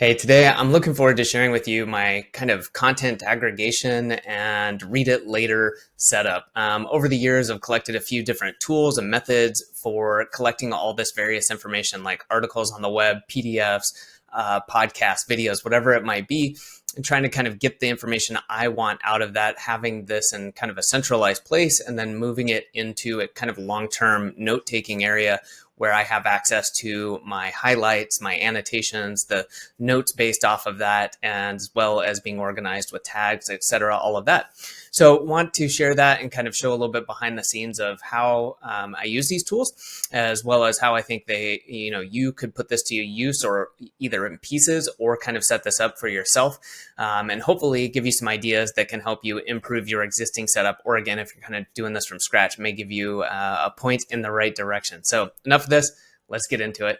Hey, today I'm looking forward to sharing with you my kind of content aggregation and read it later setup. Over the years, I've collected a few different tools and methods for collecting all this various information like articles on the web, PDFs, podcasts, videos, whatever it might be, and trying to kind of get the information I want out of that, having this in kind of a centralized place and then moving it into a kind of long-term note-taking area where I have access to my highlights, my annotations, the notes based off of that, and as well as being organized with tags, etc., all of that. So want to share that and kind of show a little bit behind the scenes of how I use these tools, as well as how I think you could put this to use or either in pieces or kind of set this up for yourself, and hopefully give you some ideas that can help you improve your existing setup. Or again, if you're kind of doing this from scratch, may give you a point in the right direction. So enough of this, let's get into it.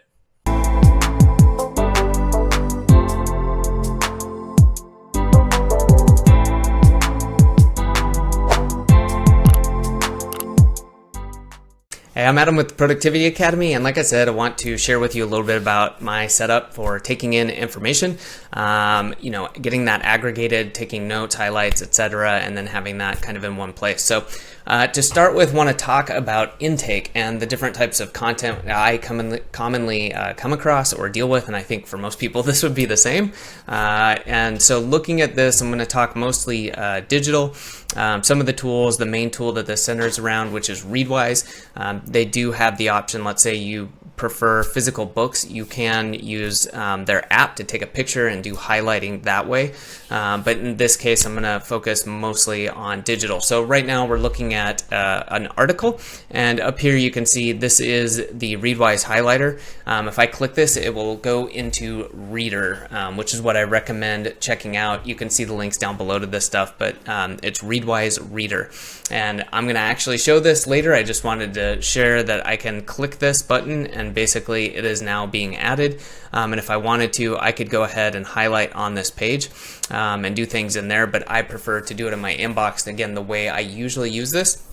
Hey, I'm Adam with the Productivity Academy, and like I said, I want to share with you a little bit about my setup for taking in information, getting that aggregated, taking notes, highlights, etc., and then having that kind of in one place. So to start with, want to talk about intake and the different types of content I commonly come across or deal with, and I think for most people this would be the same. And so looking at this, I'm going to talk mostly digital. Some of the tools, the main tool that this centers around, which is Readwise, they do have the option. Let's say you prefer physical books, you can use their app to take a picture and do highlighting that way. But in this case, I'm going to focus mostly on digital. So right now we're looking at an article, and up here you can see this is the Readwise highlighter. If I click this, it will go into Reader, which is what I recommend checking out. You can see the links down below to this stuff, but it's Readwise Reader. And I'm going to actually show this later. I just wanted to share that I can click this button and basically it is now being added. And if I wanted to, I could go ahead and highlight on this page and do things in there, but I prefer to do it in my inbox. And again, the way I usually use this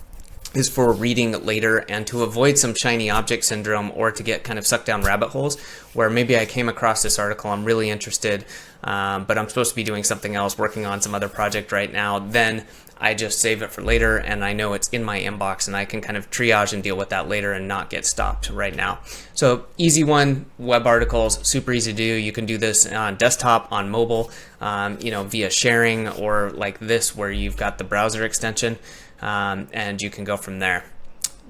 is for reading later and to avoid some shiny object syndrome, or to get kind of sucked down rabbit holes where maybe I came across this article, I'm really interested, but I'm supposed to be doing something else, working on some other project right now. Then I just save it for later and I know it's in my inbox and I can kind of triage and deal with that later and not get stopped right now. So easy one, web articles, super easy to do. You can do this on desktop, on mobile, via sharing, or like this where you've got the browser extension, and you can go from there.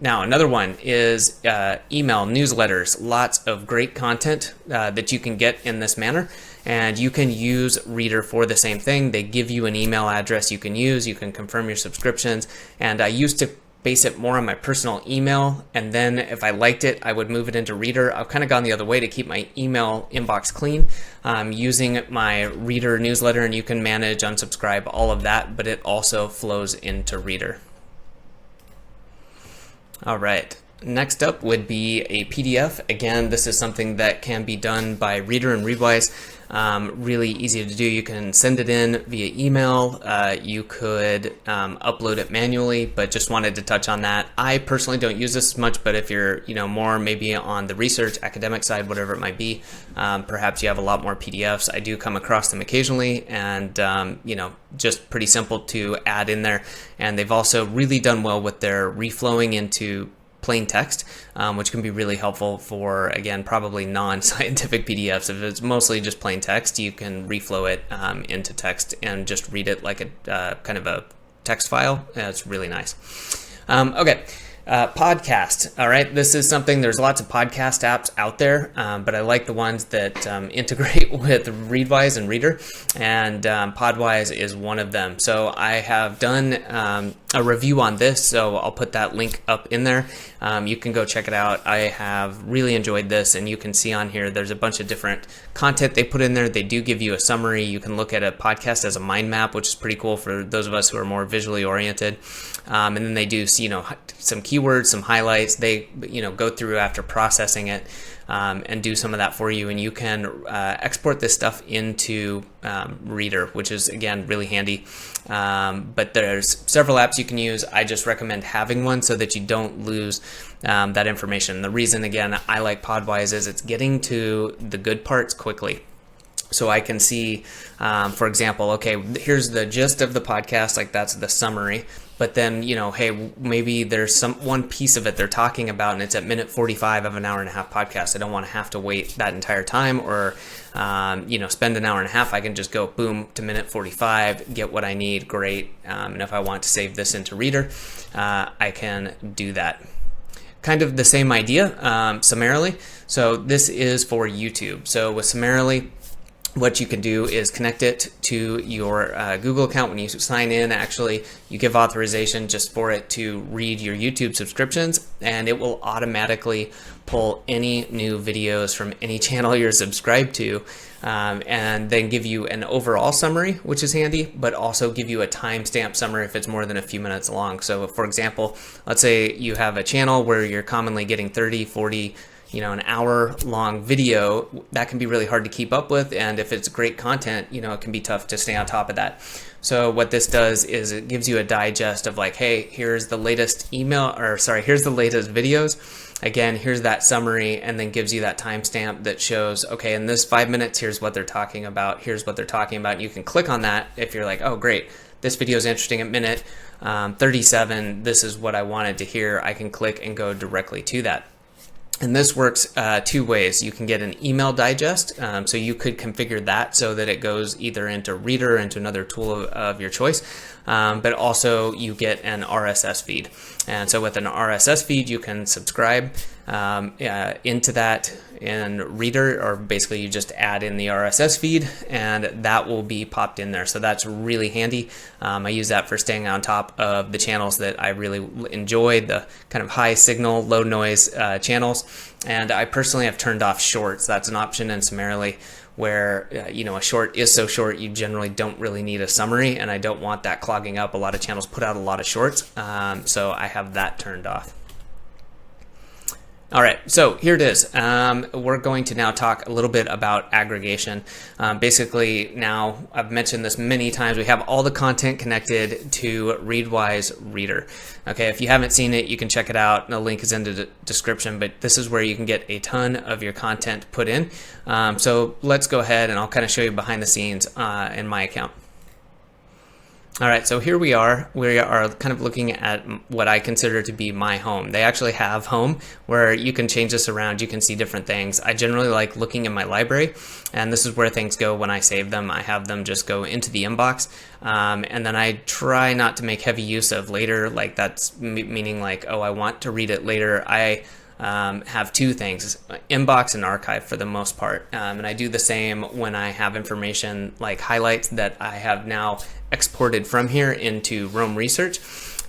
Now, another one is email newsletters. Lots of great content that you can get in this manner, and you can use Reader for the same thing. They give you an email address you can use. You can confirm your subscriptions, and I used to base it more on my personal email, and then if I liked it, I would move it into Reader. I've kind of gone the other way to keep my email inbox clean, using my Reader newsletter, and you can manage, unsubscribe, all of that, but it also flows into Reader. All right, next up would be a PDF. Again, this is something that can be done by Reader and Readwise. Really easy to do. You can send it in via email. You could upload it manually, but just wanted to touch on that. I personally don't use this much, but if you're more maybe on the research academic side, whatever it might be, perhaps you have a lot more PDFs. I do come across them occasionally, and just pretty simple to add in there. And they've also really done well with their reflowing into plain text, which can be really helpful for, again, probably non-scientific PDFs. If it's mostly just plain text, you can reflow it into text and just read it like a kind of a text file. It's really nice. Okay. Podcast. All right, this is something, there's lots of podcast apps out there, but I like the ones that integrate with Readwise and Reader, and Podwise is one of them. So I have done a review on this, so I'll put that link up in there. You can go check it out. I have really enjoyed this, and you can see on here there's a bunch of different content they put in there. They do give you a summary. You can look at a podcast as a mind map, which is pretty cool for those of us who are more visually oriented. And then they do see, some keywords, some highlights. They, go through after processing it and do some of that for you. And you can export this stuff into Reader, which is, again, really handy. But there's several apps you can use. I just recommend having one so that you don't lose that information. The reason, again, I like Podwise is it's getting to the good parts quickly. So I can see, for example, okay, here's the gist of the podcast, like that's the summary. But then, hey, maybe there's one piece of it they're talking about and it's at minute 45 of an hour and a half podcast. I don't want to have to wait that entire time or, spend an hour and a half. I can just go boom to minute 45, get what I need, great. And if I want to save this into Reader, I can do that. Kind of the same idea, Summarily. So this is for YouTube. So with Summarily, what you can do is connect it to your Google account. When you sign in, actually, you give authorization just for it to read your YouTube subscriptions, and it will automatically pull any new videos from any channel you're subscribed to, and then give you an overall summary, which is handy, but also give you a timestamp summary if it's more than a few minutes long. So for example, let's say you have a channel where you're commonly getting 30, 40, an hour long video. That can be really hard to keep up with, and if it's great content, it can be tough to stay on top of that. So what this does is it gives you a digest of like, hey, here's the latest here's the latest videos. Again, here's that summary, and then gives you that timestamp that shows, okay, in this 5 minutes, here's what they're talking about, here's what they're talking about. And you can click on that if you're like, oh great, this video is interesting at minute 37, this is what I wanted to hear. I can click and go directly to that. And this works two ways. You can get an email digest, so you could configure that so that it goes either into Reader or into another tool of your choice, but also you get an RSS feed. And so with an RSS feed, you can subscribe into that in Reader, or basically you just add in the RSS feed and that will be popped in there. So that's really handy. I use that for staying on top of the channels that I really enjoy, the kind of high signal, low noise channels. And I personally have turned off shorts. That's an option in Summarily where a short is so short you generally don't really need a summary, and I don't want that clogging up. A lot of channels put out a lot of shorts, so I have that turned off. All right, so here it is. We're going to now talk a little bit about aggregation. Basically, now I've mentioned this many times, we have all the content connected to Readwise Reader. Okay, if you haven't seen it, you can check it out. The link is in the description, but this is where you can get a ton of your content put in. So let's go ahead and I'll kind of show you behind the scenes in my account. All right, so here we are. We are kind of looking at what I consider to be my home. They actually have home where you can change this around. You can see different things. I generally like looking in my library, and this is where things go when I save them. I have them just go into the inbox, and then I try not to make heavy use of later, like that's meaning like, oh, I want to read it later. I have two things, inbox and archive for the most part. And I do the same when I have information like highlights that I have now exported from here into Roam Research.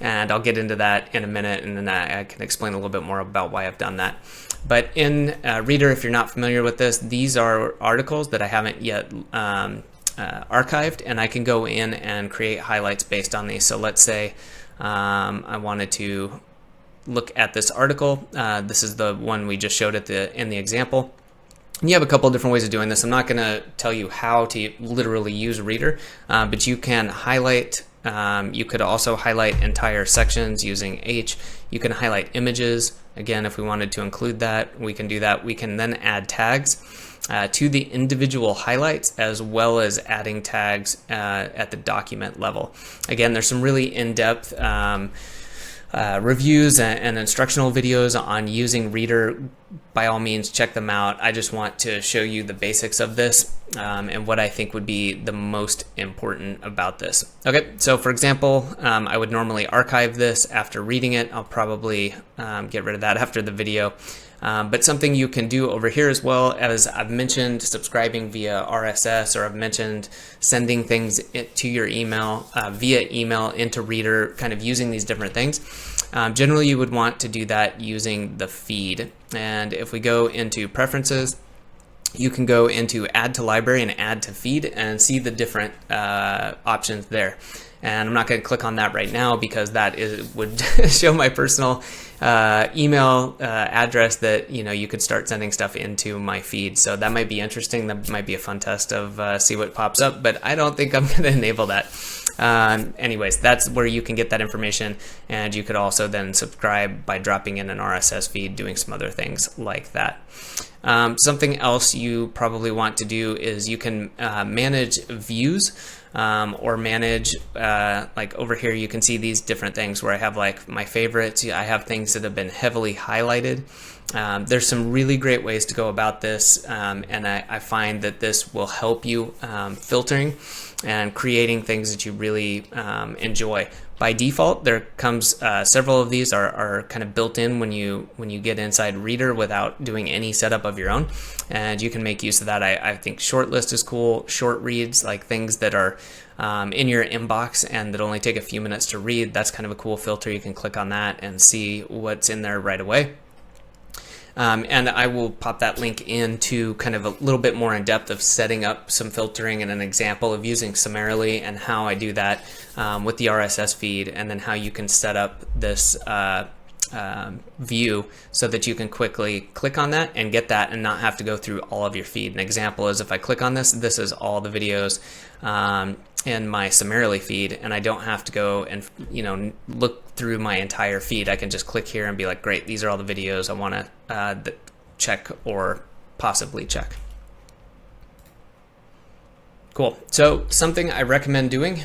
And I'll get into that in a minute, and then I can explain a little bit more about why I've done that. But in Reader, if you're not familiar with this, these are articles that I haven't yet archived, and I can go in and create highlights based on these. So let's say I wanted to look at this article. This is the one we just showed in the example. And you have a couple of different ways of doing this. I'm not going to tell you how to literally use Reader, but you can highlight. You could also highlight entire sections using H. You can highlight images. Again, if we wanted to include that, we can do that. We can then add tags to the individual highlights, as well as adding tags at the document level. Again, there's some really in-depth reviews and instructional videos on using Reader. By all means, check them out. I just want to show you the basics of this and what I think would be the most important about this. Okay, so for example, I would normally archive this after reading it. I'll probably get rid of that after the video. But something you can do over here, as well as I've mentioned subscribing via RSS, or I've mentioned sending things to your email via email into Reader, kind of using these different things. Generally, you would want to do that using the feed. And if we go into preferences, you can go into add to library and add to feed and see the different options there. And I'm not going to click on that right now because that would show my personal email address that you could start sending stuff into my feed. So that might be interesting. That might be a fun test of see what pops up, but I don't think I'm going to enable that. Anyways, that's where you can get that information, and you could also then subscribe by dropping in an RSS feed, doing some other things like that. Something else you probably want to do is you can manage views, or manage like over here you can see these different things where I have like my favorites. I have things that have been heavily highlighted. There's some really great ways to go about this, and I find that this will help you filtering and creating things that you really enjoy. By default, there comes several of these are kind of built in when you get inside Reader without doing any setup of your own, and you can make use of that. I think short list is cool. Short reads, like things that are in your inbox and that only take a few minutes to read, that's kind of a cool filter. You can click on that and see what's in there right away. And I will pop that link into kind of a little bit more in depth of setting up some filtering and an example of using Summarily and how I do that with the RSS feed, and then how you can set up this view so that you can quickly click on that and get that and not have to go through all of your feed. An example is if I click on this, this is all the videos in my Summarily feed, and I don't have to go and look through my entire feed. I can just click here and be like, great, these are all the videos I want to check or possibly check. Cool. So something I recommend doing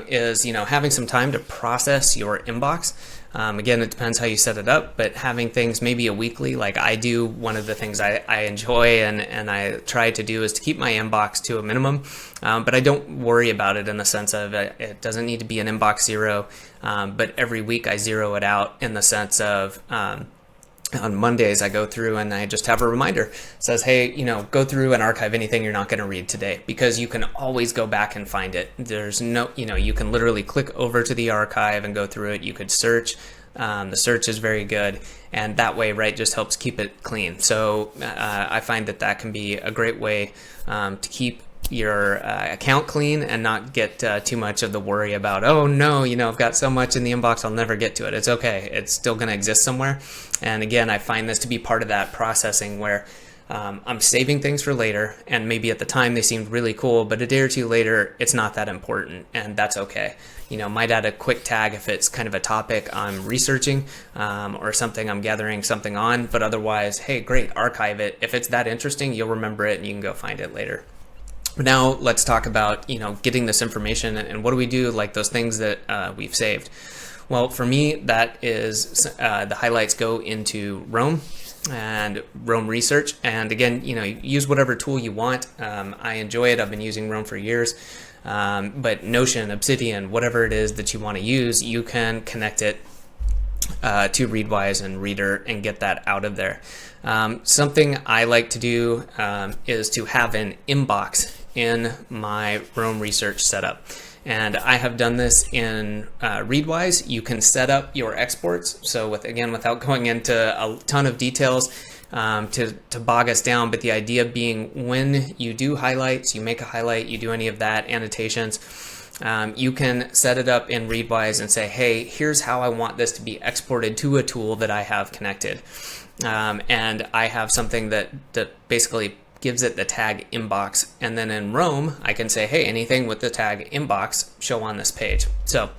is having some time to process your inbox. Again, it depends how you set it up, but having things maybe a weekly, like I do. One of the things I enjoy and I try to do is to keep my inbox to a minimum, but I don't worry about it in the sense of it doesn't need to be an inbox zero, but every week I zero it out in the sense of on Mondays I go through and I just have a reminder. It says, hey, go through and archive anything you're not going to read today, because you can always go back and find it. There's no, you can literally click over to the archive and go through it. You could search. The search is very good, and that way, right, just helps keep it clean. So I find that can be a great way to keep your account clean and not get too much of the worry about, oh no, I've got so much in the inbox, I'll never get to it. It's okay. It's still going to exist somewhere. And again, I find this to be part of that processing where I'm saving things for later, and maybe at the time they seemed really cool, but a day or two later, it's not that important, and that's okay. Might add a quick tag if it's kind of a topic I'm researching or something I'm gathering something on, but otherwise, hey, great, archive it. If it's that interesting, you'll remember it and you can go find it later. Now let's talk about getting this information and what do we do, like those things that we've saved. Well, for me, that is the highlights go into Roam and Roam Research, and again, use whatever tool you want. I enjoy it. I've been using Roam for years, but Notion, Obsidian, whatever it is that you want to use, you can connect it to Readwise and Reader and get that out of there. Something I like to do is to have an inbox in my Roam Research setup. And I have done this in Readwise. You can set up your exports. So without going into a ton of details to bog us down, but the idea being when you do highlights, you make a highlight, you do any of that, annotations, you can set it up in Readwise and say, hey, here's how I want this to be exported to a tool that I have connected. And I have something that basically gives it the tag inbox. And then in Roam, I can say, hey, anything with the tag inbox, show on this page. So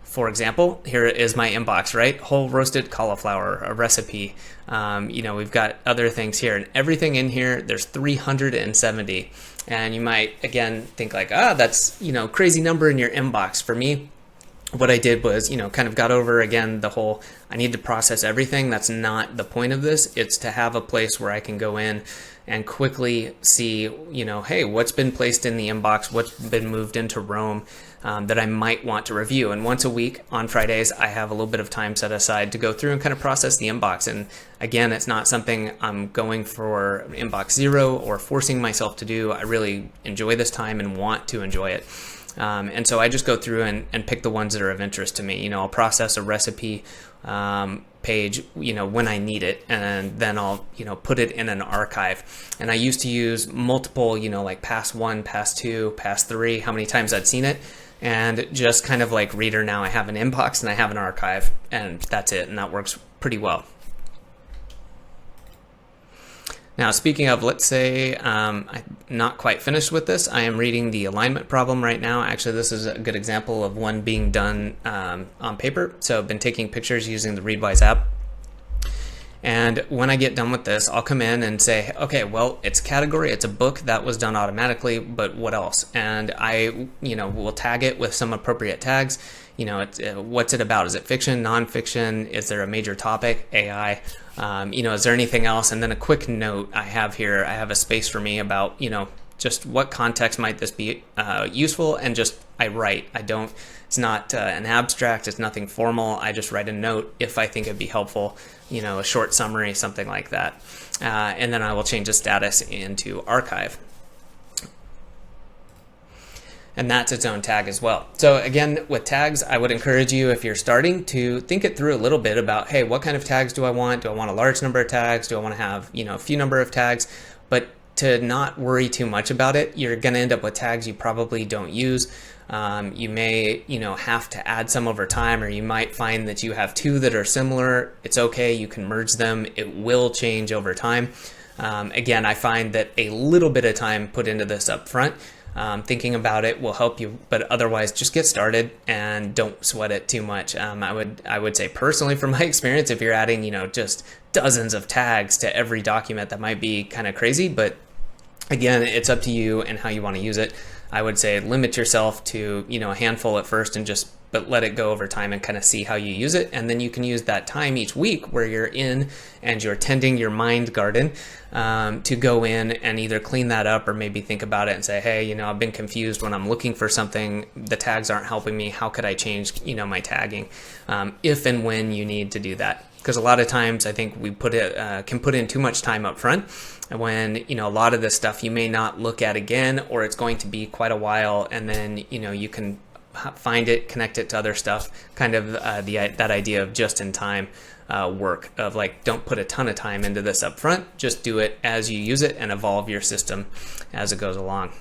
for example, here is my inbox, right? Whole roasted cauliflower, a recipe. We've got other things here, and everything in here, there's 370. And you might, again, think like, that's, crazy number in your inbox. For me, what I did was, kind of got over, again, the whole, I need to process everything. That's not the point of this. It's to have a place where I can go in and quickly see, hey, what's been placed in the inbox, what's been moved into Roam that I might want to review. And once a week on Fridays, I have a little bit of time set aside to go through and kind of process the inbox. And again, it's not something I'm going for inbox zero or forcing myself to do. I really enjoy this time and want to enjoy it. And so I just go through and pick the ones that are of interest to me. I'll process a recipe page, when I need it, and then I'll, put it in an archive. And I used to use multiple, like pass 1, pass 2, pass 3, how many times I'd seen it. And just kind of like Reader now, I have an inbox and I have an archive, and that's it. And that works pretty well. Now, speaking of, let's say I'm not quite finished with this. I am reading the alignment problem right now. Actually, this is a good example of one being done on paper. So I've been taking pictures using the Readwise app. And when I get done with this, I'll come in and say, okay, well, it's a category, it's a book that was done automatically, but what else? And I, will tag it with some appropriate tags. What's it about? Is it fiction, nonfiction? Is there a major topic, AI? Is there anything else? And then a quick note I have here, I have a space for me about, just what context might this be useful, and just I write. It's not an abstract, it's nothing formal. I just write a note if I think it'd be helpful, a short summary, something like that. And then I will change the status into archive. And that's its own tag as well. So again, with tags, I would encourage you, if you're starting, to think it through a little bit about, hey, what kind of tags do I want? Do I want a large number of tags? Do I want to have, a few number of tags? But to not worry too much about it. You're going to end up with tags you probably don't use. You may, have to add some over time, or you might find that you have two that are similar. It's okay. You can merge them. It will change over time. Again, I find that a little bit of time put into this up front, thinking about it will help you, but otherwise just get started and don't sweat it too much. I would say personally, from my experience, if you're adding, just dozens of tags to every document, that might be kind of crazy, but again, it's up to you and how you want to use it. I would say limit yourself to, a handful at first, but let it go over time and kind of see how you use it. And then you can use that time each week where you're in and you're tending your mind garden to go in and either clean that up or maybe think about it and say, hey, I've been confused when I'm looking for something. The tags aren't helping me. How could I change, my tagging? If and when you need to do that. Because a lot of times I think we can put in too much time up front, when a lot of this stuff you may not look at again, or it's going to be quite a while, and then you can find it, connect it to other stuff, kind of that idea of just-in-time work of like, don't put a ton of time into this up front, just do it as you use it and evolve your system as it goes along.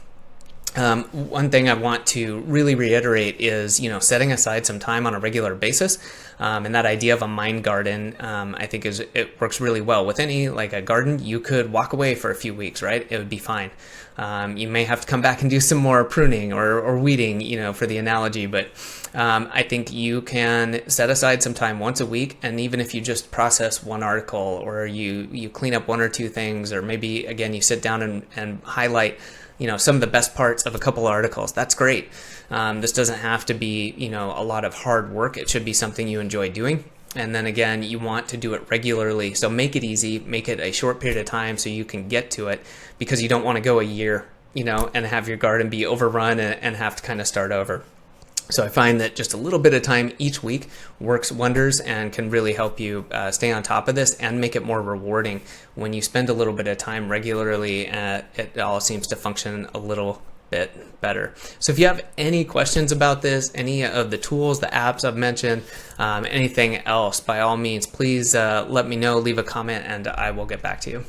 One thing I want to really reiterate is, setting aside some time on a regular basis. And that idea of a mind garden, I think it works really well with like a garden. You could walk away for a few weeks, right? It would be fine. You may have to come back and do some more pruning or weeding, for the analogy, but I think you can set aside some time once a week. And even if you just process one article, or you clean up one or two things, or maybe again, you sit down and highlight some of the best parts of a couple articles, that's great. This doesn't have to be, a lot of hard work. It should be something you enjoy doing. And then again, you want to do it regularly. So make it easy, make it a short period of time so you can get to it, because you don't want to go a year, and have your garden be overrun and have to kind of start over. So I find that just a little bit of time each week works wonders and can really help you stay on top of this and make it more rewarding. When you spend a little bit of time regularly, it all seems to function a little bit better. So if you have any questions about this, any of the tools, the apps I've mentioned, anything else, by all means, please let me know, leave a comment, and I will get back to you.